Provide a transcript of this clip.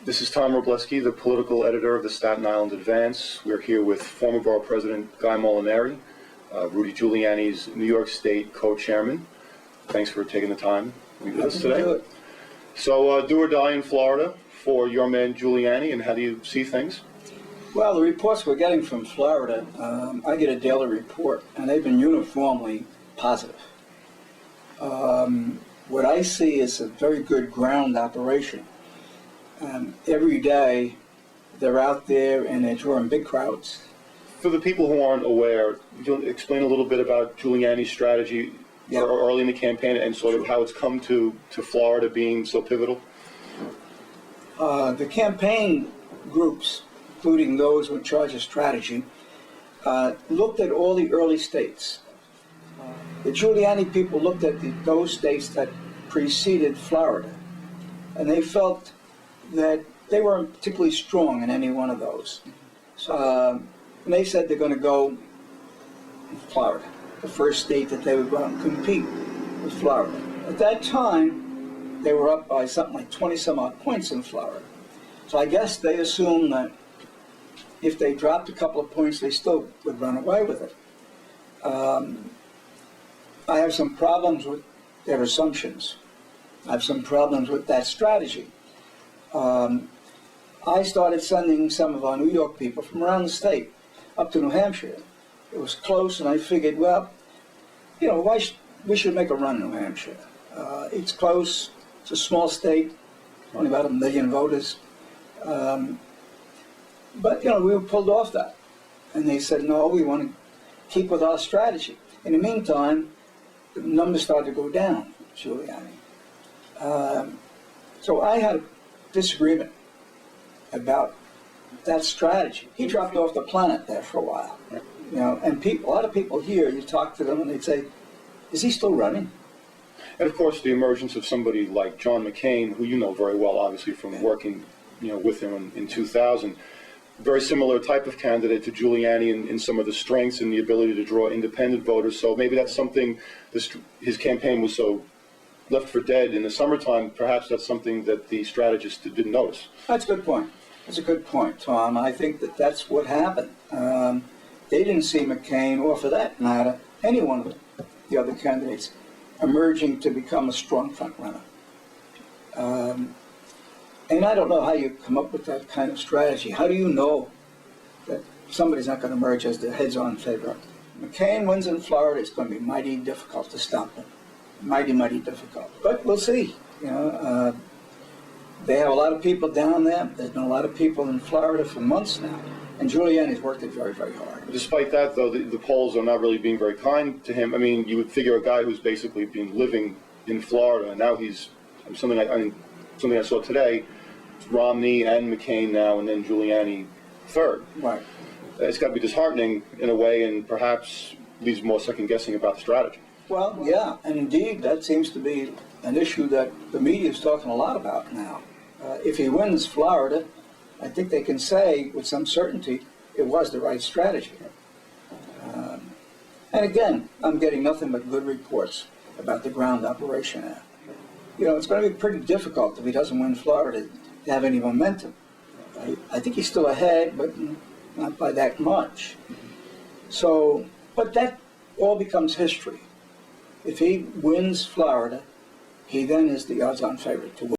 This is Tom Robleski, the political editor of the Staten Island Advance. We're here with former Borough President Guy Molinari, Rudy Giuliani's New York State co-chairman. Thanks for taking the time to be with us today. So, do or die in Florida for your man Giuliani, and how do you see things? Well, the reports we're getting from Florida, I get a daily report, and they've been uniformly positive. What I see is a very good ground operation. Every day, they're out there and they're drawing big crowds. For the people who aren't aware, could you explain a little bit about Giuliani's strategy early in the campaign and sort of how it's come to Florida being so pivotal? The campaign groups, including those in charge of strategy, looked at all the early states. The Giuliani people looked at those states that preceded Florida, and they felt that they weren't particularly strong in any one of those. And they said they're going to go in Florida, the first state that they would go out and compete with Florida. At that time, they were up by something like 20-some-odd points in Florida. So I guess they assumed that if they dropped a couple of points, they still would run away with it. I have some problems with their assumptions. I have some problems with that strategy. I started sending some of our New York people from around the state up to New Hampshire. It was close, and I figured, well, you know, we should make a run in New Hampshire. It's close. It's a small state, only about 1 million voters. But, you know, we were pulled off that. And they said, no, we want to keep with our strategy. In the meantime, the numbers started to go down, Giuliani. So I had a disagreement about that strategy. He dropped off the planet there for a while. You know, and a lot of people here, you talk to them and they'd say, is he still running? And of course, the emergence of somebody like John McCain, who you know very well, obviously, from working with him in 2000, very similar type of candidate to Giuliani in some of the strengths and the ability to draw independent voters. So maybe that's something, his campaign was so left for dead in the summertime. Perhaps that's something that the strategists didn't notice. That's a good point. That's a good point, Tom. I think that that's what happened. They didn't see McCain, or for that matter, any one of the other candidates, emerging to become a strong front runner. And I don't know how you come up with that kind of strategy. How do you know that somebody's not going to emerge as the heads-on favorite? McCain wins in Florida. It's going to be mighty difficult to stop him. Mighty, mighty difficult. But we'll see. You know, they have a lot of people down there. There's been a lot of people in Florida for months now. And Giuliani's worked it very, very hard. Despite that, though, the polls are not really being very kind to him. I mean, you would figure a guy who's basically been living in Florida, and now he's something I saw today, Romney and McCain now, and then Giuliani third. Right. It's got to be disheartening in a way, and perhaps leaves more second-guessing about the strategy. Well, yeah, and indeed, that seems to be an issue that the media is talking a lot about now. If he wins Florida, I think they can say with some certainty it was the right strategy. And again, I'm getting nothing but good reports about the ground operation there. You know, it's going to be pretty difficult if he doesn't win Florida to have any momentum. I think he's still ahead, but not by that much. So, but that all becomes history. If he wins Florida, he then is the odds-on favorite to win.